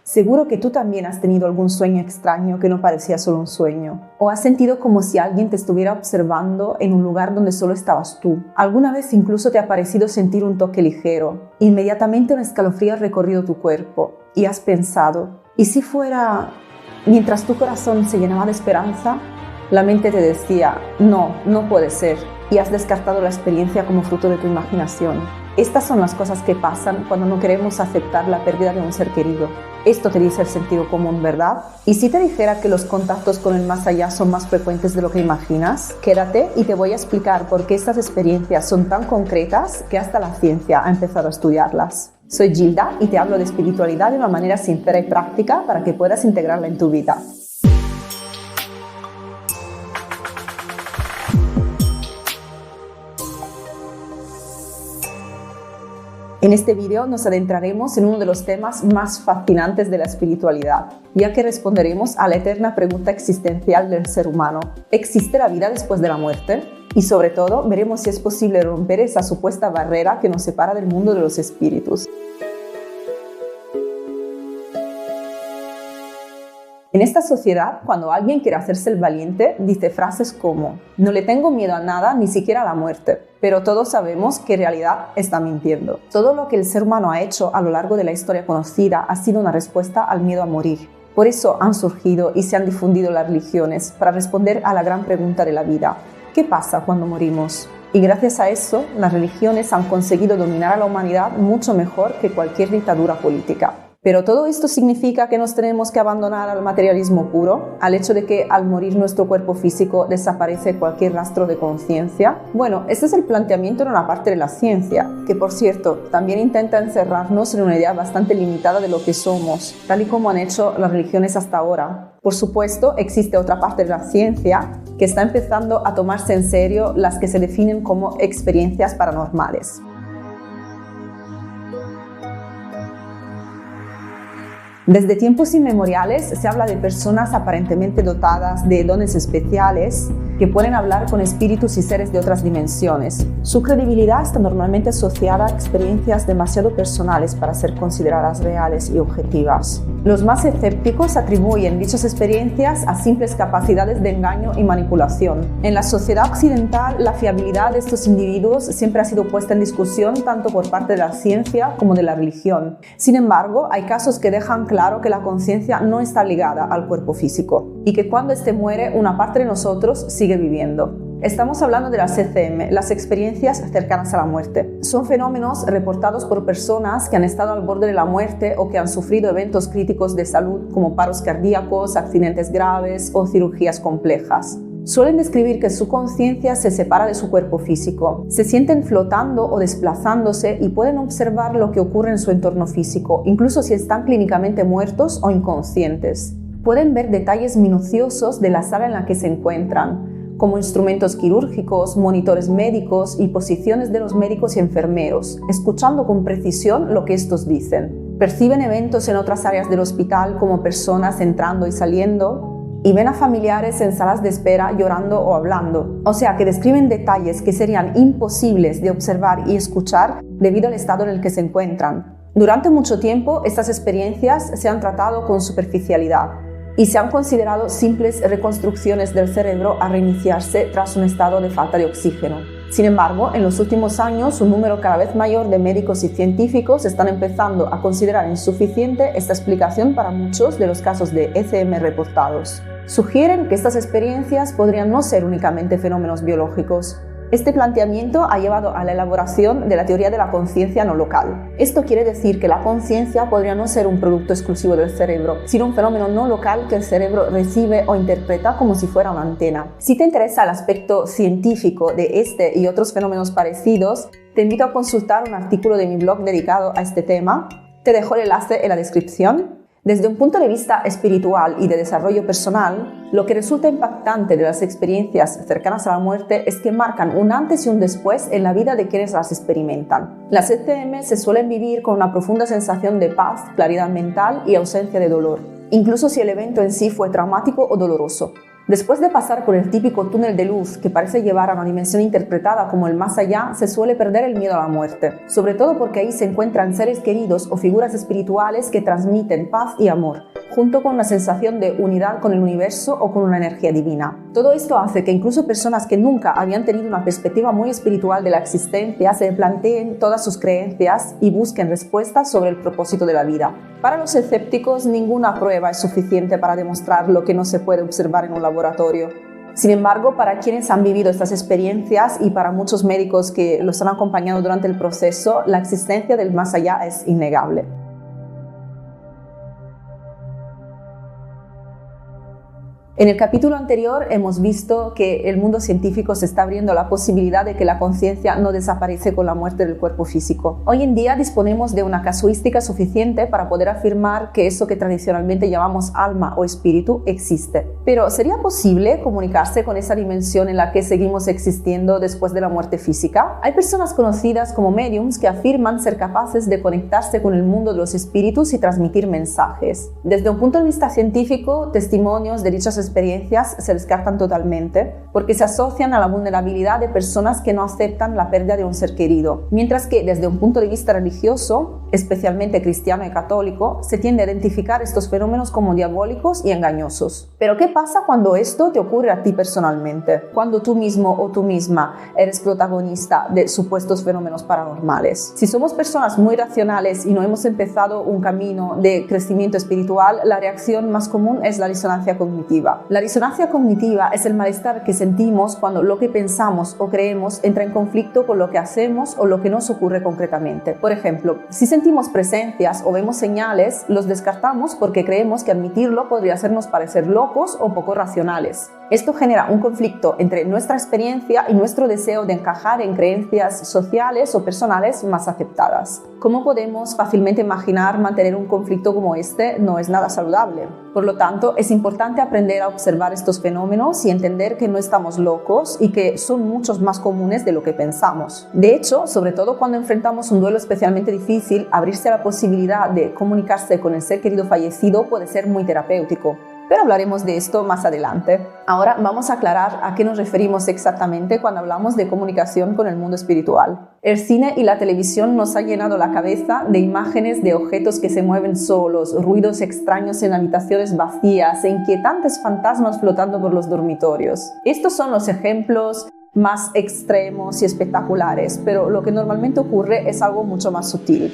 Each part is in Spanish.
Seguro que tú también has tenido algún sueño extraño que no parecía solo un sueño. O has sentido como si alguien te estuviera observando en un lugar donde solo estabas tú. Alguna vez incluso te ha parecido sentir un toque ligero. Inmediatamente un escalofrío ha recorrido tu cuerpo. Y has pensado, ¿y si fuera...? Mientras tu corazón se llenaba de esperanza, la mente te decía, no puede ser. Y has descartado la experiencia como fruto de tu imaginación. Estas son las cosas que pasan cuando no queremos aceptar la pérdida de un ser querido. Esto te dice el sentido común, ¿verdad? ¿Y si te dijera que los contactos con el más allá son más frecuentes de lo que imaginas? Quédate y te voy a explicar por qué estas experiencias son tan concretas que hasta la ciencia ha empezado a estudiarlas. Soy Gilda y te hablo de espiritualidad de una manera sincera y práctica para que puedas integrarla en tu vida. En este vídeo nos adentraremos en uno de los temas más fascinantes de la espiritualidad, ya que responderemos a la eterna pregunta existencial del ser humano: ¿existe la vida después de la muerte? Y sobre todo, veremos si es posible romper esa supuesta barrera que nos separa del mundo de los espíritus. En esta sociedad, cuando alguien quiere hacerse el valiente, dice frases como: no le tengo miedo a nada, ni siquiera a la muerte. Pero todos sabemos que en realidad está mintiendo. Todo lo que el ser humano ha hecho a lo largo de la historia conocida ha sido una respuesta al miedo a morir. Por eso han surgido y se han difundido las religiones para responder a la gran pregunta de la vida: ¿qué pasa cuando morimos? Y gracias a eso, las religiones han conseguido dominar a la humanidad mucho mejor que cualquier dictadura política. Pero ¿todo esto significa que nos tenemos que abandonar al materialismo puro? ¿Al hecho de que al morir nuestro cuerpo físico desaparece cualquier rastro de conciencia? Bueno, este es el planteamiento en una parte de la ciencia, que por cierto, también intenta encerrarnos en una idea bastante limitada de lo que somos, tal y como han hecho las religiones hasta ahora. Por supuesto, existe otra parte de la ciencia que está empezando a tomarse en serio las que se definen como experiencias paranormales. Desde tiempos inmemoriales se habla de personas aparentemente dotadas de dones especiales que pueden hablar con espíritus y seres de otras dimensiones. Su credibilidad está normalmente asociada a experiencias demasiado personales para ser consideradas reales y objetivas. Los más escépticos atribuyen dichas experiencias a simples capacidades de engaño y manipulación. En la sociedad occidental, la fiabilidad de estos individuos siempre ha sido puesta en discusión tanto por parte de la ciencia como de la religión. Sin embargo, hay casos que dejan claro que la conciencia no está ligada al cuerpo físico y que cuando éste muere, una parte de nosotros sigue viviendo. Estamos hablando de las ECM, las experiencias cercanas a la muerte. Son fenómenos reportados por personas que han estado al borde de la muerte o que han sufrido eventos críticos de salud como paros cardíacos, accidentes graves o cirugías complejas. Suelen describir que su conciencia se separa de su cuerpo físico. Se sienten flotando o desplazándose y pueden observar lo que ocurre en su entorno físico, incluso si están clínicamente muertos o inconscientes. Pueden ver detalles minuciosos de la sala en la que se encuentran, como instrumentos quirúrgicos, monitores médicos y posiciones de los médicos y enfermeros, escuchando con precisión lo que estos dicen. Perciben eventos en otras áreas del hospital como personas entrando y saliendo, y ven a familiares en salas de espera llorando o hablando. O sea que describen detalles que serían imposibles de observar y escuchar debido al estado en el que se encuentran. Durante mucho tiempo, estas experiencias se han tratado con superficialidad y se han considerado simples reconstrucciones del cerebro a reiniciarse tras un estado de falta de oxígeno. Sin embargo, en los últimos años, un número cada vez mayor de médicos y científicos están empezando a considerar insuficiente esta explicación para muchos de los casos de ECM reportados. Sugieren que estas experiencias podrían no ser únicamente fenómenos biológicos. Este planteamiento ha llevado a la elaboración de la teoría de la conciencia no local. Esto quiere decir que la conciencia podría no ser un producto exclusivo del cerebro, sino un fenómeno no local que el cerebro recibe o interpreta como si fuera una antena. Si te interesa el aspecto científico de este y otros fenómenos parecidos, te invito a consultar un artículo de mi blog dedicado a este tema. Te dejo el enlace en la descripción. Desde un punto de vista espiritual y de desarrollo personal, lo que resulta impactante de las experiencias cercanas a la muerte es que marcan un antes y un después en la vida de quienes las experimentan. Las ECM se suelen vivir con una profunda sensación de paz, claridad mental y ausencia de dolor, incluso si el evento en sí fue traumático o doloroso. Después de pasar por el típico túnel de luz que parece llevar a una dimensión interpretada como el más allá, se suele perder el miedo a la muerte, sobre todo porque ahí se encuentran seres queridos o figuras espirituales que transmiten paz y amor, junto con una sensación de unidad con el universo o con una energía divina. Todo esto hace que incluso personas que nunca habían tenido una perspectiva muy espiritual de la existencia se planteen todas sus creencias y busquen respuestas sobre el propósito de la vida. Para los escépticos, ninguna prueba es suficiente para demostrar lo que no se puede observar en un laboratorio. Sin embargo, para quienes han vivido estas experiencias y para muchos médicos que los han acompañado durante el proceso, la existencia del más allá es innegable. En el capítulo anterior hemos visto que el mundo científico se está abriendo a la posibilidad de que la conciencia no desaparece con la muerte del cuerpo físico. Hoy en día disponemos de una casuística suficiente para poder afirmar que eso que tradicionalmente llamamos alma o espíritu existe. Pero ¿sería posible comunicarse con esa dimensión en la que seguimos existiendo después de la muerte física? Hay personas conocidas como mediums que afirman ser capaces de conectarse con el mundo de los espíritus y transmitir mensajes. Desde un punto de vista científico, testimonios de dichas experiencias se descartan totalmente porque se asocian a la vulnerabilidad de personas que no aceptan la pérdida de un ser querido, mientras que desde un punto de vista religioso, especialmente cristiano y católico, se tiende a identificar estos fenómenos como diabólicos y engañosos. Pero ¿qué pasa cuando esto te ocurre a ti personalmente? Cuando tú mismo o tú misma eres protagonista de supuestos fenómenos paranormales. Si somos personas muy racionales y no hemos empezado un camino de crecimiento espiritual, la reacción más común es la disonancia cognitiva. La disonancia cognitiva es el malestar que sentimos cuando lo que pensamos o creemos entra en conflicto con lo que hacemos o lo que nos ocurre concretamente. Por ejemplo, si sentimos presencias o vemos señales, los descartamos porque creemos que admitirlo podría hacernos parecer locos o poco racionales. Esto genera un conflicto entre nuestra experiencia y nuestro deseo de encajar en creencias sociales o personales más aceptadas. Como podemos fácilmente imaginar, mantener un conflicto como este no es nada saludable. Por lo tanto, es importante aprender a observar estos fenómenos y entender que no estamos locos y que son muchos más comunes de lo que pensamos. De hecho, sobre todo cuando enfrentamos un duelo especialmente difícil, abrirse a la posibilidad de comunicarse con el ser querido fallecido puede ser muy terapéutico. Pero hablaremos de esto más adelante. Ahora vamos a aclarar a qué nos referimos exactamente cuando hablamos de comunicación con el mundo espiritual. El cine y la televisión nos han llenado la cabeza de imágenes de objetos que se mueven solos, ruidos extraños en habitaciones vacías e inquietantes fantasmas flotando por los dormitorios. Estos son los ejemplos más extremos y espectaculares, pero lo que normalmente ocurre es algo mucho más sutil.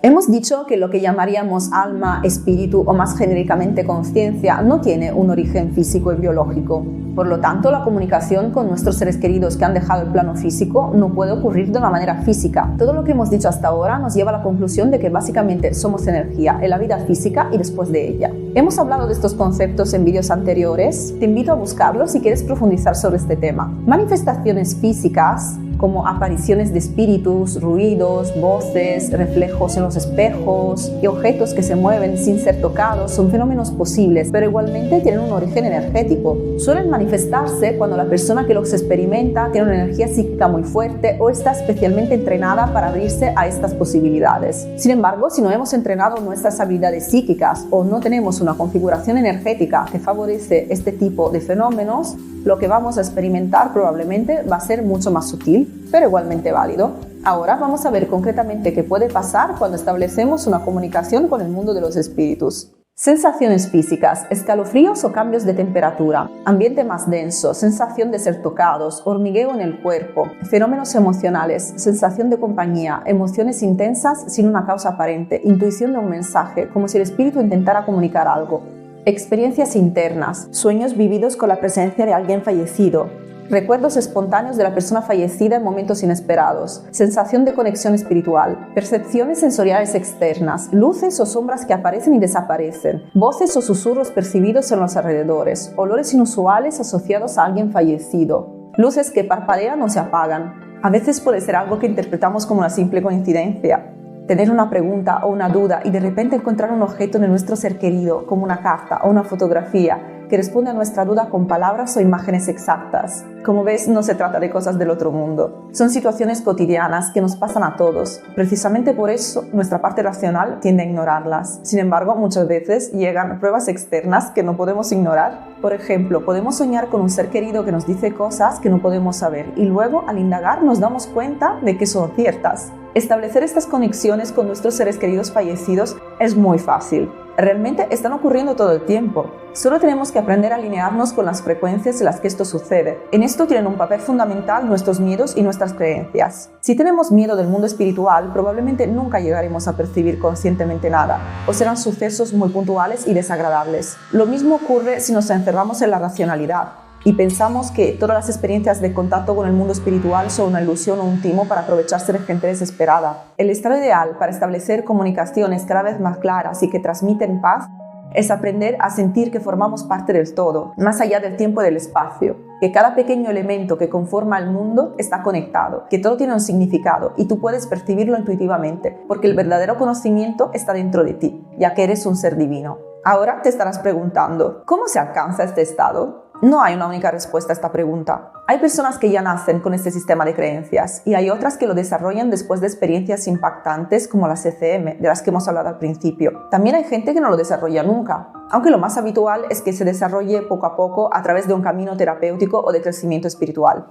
Hemos dicho que lo que llamaríamos alma, espíritu o más genéricamente conciencia no tiene un origen físico y biológico. Por lo tanto, la comunicación con nuestros seres queridos que han dejado el plano físico no puede ocurrir de una manera física. Todo lo que hemos dicho hasta ahora nos lleva a la conclusión de que básicamente somos energía en la vida física y después de ella. Hemos hablado de estos conceptos en vídeos anteriores, te invito a buscarlos si quieres profundizar sobre este tema. Manifestaciones físicas como apariciones de espíritus, ruidos, voces, reflejos en los espejos y objetos que se mueven sin ser tocados son fenómenos posibles, pero igualmente tienen un origen energético. Suelen manifestarse cuando la persona que los experimenta tiene una energía psíquica muy fuerte o está especialmente entrenada para abrirse a estas posibilidades. Sin embargo, si no hemos entrenado nuestras habilidades psíquicas o no tenemos una configuración energética que favorece este tipo de fenómenos, lo que vamos a experimentar probablemente va a ser mucho más sutil, pero igualmente válido. Ahora vamos a ver concretamente qué puede pasar cuando establecemos una comunicación con el mundo de los espíritus. Sensaciones físicas, escalofríos o cambios de temperatura, ambiente más denso, sensación de ser tocados, hormigueo en el cuerpo, fenómenos emocionales, sensación de compañía, emociones intensas sin una causa aparente, intuición de un mensaje, como si el espíritu intentara comunicar algo. Experiencias internas, sueños vividos con la presencia de alguien fallecido, recuerdos espontáneos de la persona fallecida en momentos inesperados, sensación de conexión espiritual, percepciones sensoriales externas, luces o sombras que aparecen y desaparecen, voces o susurros percibidos en los alrededores, olores inusuales asociados a alguien fallecido, luces que parpadean o se apagan. A veces puede ser algo que interpretamos como una simple coincidencia. Tener una pregunta o una duda y de repente encontrar un objeto de nuestro ser querido, como una carta o una fotografía, que responde a nuestra duda con palabras o imágenes exactas. Como ves, no se trata de cosas del otro mundo. Son situaciones cotidianas que nos pasan a todos. Precisamente por eso, nuestra parte racional tiende a ignorarlas. Sin embargo, muchas veces llegan pruebas externas que no podemos ignorar. Por ejemplo, podemos soñar con un ser querido que nos dice cosas que no podemos saber y luego, al indagar, nos damos cuenta de que son ciertas. Establecer estas conexiones con nuestros seres queridos fallecidos es muy fácil. Realmente están ocurriendo todo el tiempo. Solo tenemos que aprender a alinearnos con las frecuencias en las que esto sucede. En esto tienen un papel fundamental nuestros miedos y nuestras creencias. Si tenemos miedo del mundo espiritual, probablemente nunca llegaremos a percibir conscientemente nada, o serán sucesos muy puntuales y desagradables. Lo mismo ocurre si nos encerramos en la racionalidad y pensamos que todas las experiencias de contacto con el mundo espiritual son una ilusión o un timo para aprovecharse de gente desesperada. El estado ideal para establecer comunicaciones cada vez más claras y que transmiten paz es aprender a sentir que formamos parte del todo, más allá del tiempo y del espacio, que cada pequeño elemento que conforma el mundo está conectado, que todo tiene un significado y tú puedes percibirlo intuitivamente, porque el verdadero conocimiento está dentro de ti, ya que eres un ser divino. Ahora te estarás preguntando, ¿cómo se alcanza este estado? No hay una única respuesta a esta pregunta. Hay personas que ya nacen con este sistema de creencias y hay otras que lo desarrollan después de experiencias impactantes como las ECM, de las que hemos hablado al principio. También hay gente que no lo desarrolla nunca, aunque lo más habitual es que se desarrolle poco a poco a través de un camino terapéutico o de crecimiento espiritual.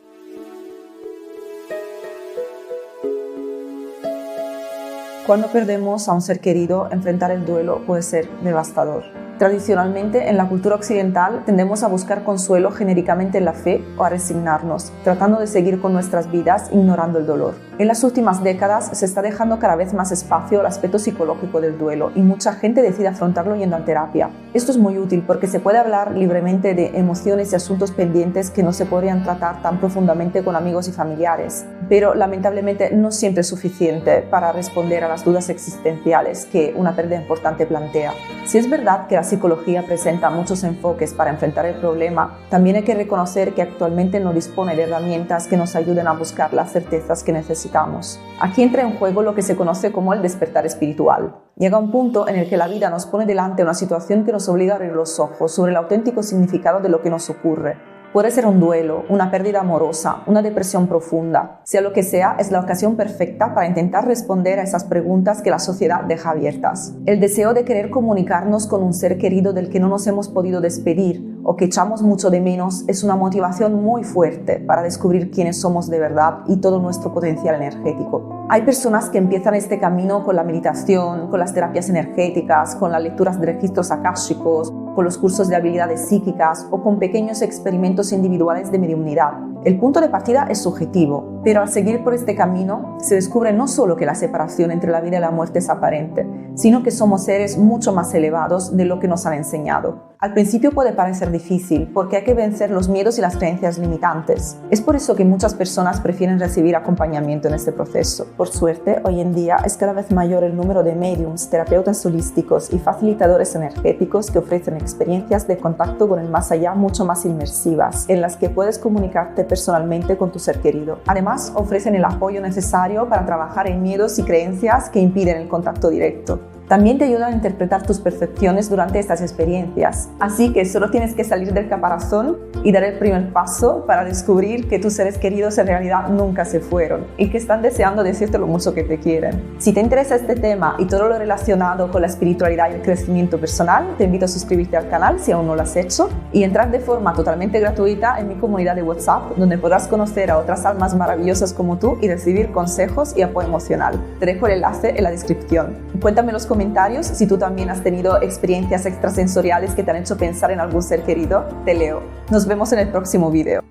Cuando perdemos a un ser querido, enfrentar el duelo puede ser devastador. Tradicionalmente, en la cultura occidental, tendemos a buscar consuelo genéricamente en la fe o a resignarnos, tratando de seguir con nuestras vidas ignorando el dolor. En las últimas décadas se está dejando cada vez más espacio al aspecto psicológico del duelo y mucha gente decide afrontarlo yendo a terapia. Esto es muy útil porque se puede hablar libremente de emociones y asuntos pendientes que no se podrían tratar tan profundamente con amigos y familiares, pero lamentablemente no siempre es suficiente para responder a las dudas existenciales que una pérdida importante plantea. Si es verdad que la psicología presenta muchos enfoques para enfrentar el problema, también hay que reconocer que actualmente no dispone de herramientas que nos ayuden a buscar las certezas que necesitamos. Aquí entra en juego lo que se conoce como el despertar espiritual. Llega un punto en el que la vida nos pone delante una situación que nos obliga a abrir los ojos sobre el auténtico significado de lo que nos ocurre. Puede ser un duelo, una pérdida amorosa, una depresión profunda. Sea lo que sea, es la ocasión perfecta para intentar responder a esas preguntas que la sociedad deja abiertas. El deseo de querer comunicarnos con un ser querido del que no nos hemos podido despedir o que echamos mucho de menos es una motivación muy fuerte para descubrir quiénes somos de verdad y todo nuestro potencial energético. Hay personas que empiezan este camino con la meditación, con las terapias energéticas, con las lecturas de registros akáshicos, con los cursos de habilidades psíquicas o con pequeños experimentos individuales de mediumnidad. El punto de partida es subjetivo, pero al seguir por este camino se descubre no solo que la separación entre la vida y la muerte es aparente, sino que somos seres mucho más elevados de lo que nos han enseñado. Al principio puede parecer difícil porque hay que vencer los miedos y las creencias limitantes. Es por eso que muchas personas prefieren recibir acompañamiento en este proceso. Por suerte, hoy en día es cada vez mayor el número de mediums, terapeutas holísticos y facilitadores energéticos que ofrecen experiencias de contacto con el más allá mucho más inmersivas, en las que puedes comunicarte personalmente con tu ser querido. Además, ofrecen el apoyo necesario para trabajar en miedos y creencias que impiden el contacto directo. También te ayudan a interpretar tus percepciones durante estas experiencias. Así que solo tienes que salir del caparazón y dar el primer paso para descubrir que tus seres queridos en realidad nunca se fueron y que están deseando decirte lo mucho que te quieren. Si te interesa este tema y todo lo relacionado con la espiritualidad y el crecimiento personal, te invito a suscribirte al canal si aún no lo has hecho y entrar de forma totalmente gratuita en mi comunidad de WhatsApp, donde podrás conocer a otras almas maravillosas como tú y recibir consejos y apoyo emocional. Te dejo el enlace en la descripción. Cuéntame en los comentarios si tú también has tenido experiencias extrasensoriales que te han hecho pensar en algún ser querido. Te leo. Nos vemos en el próximo video.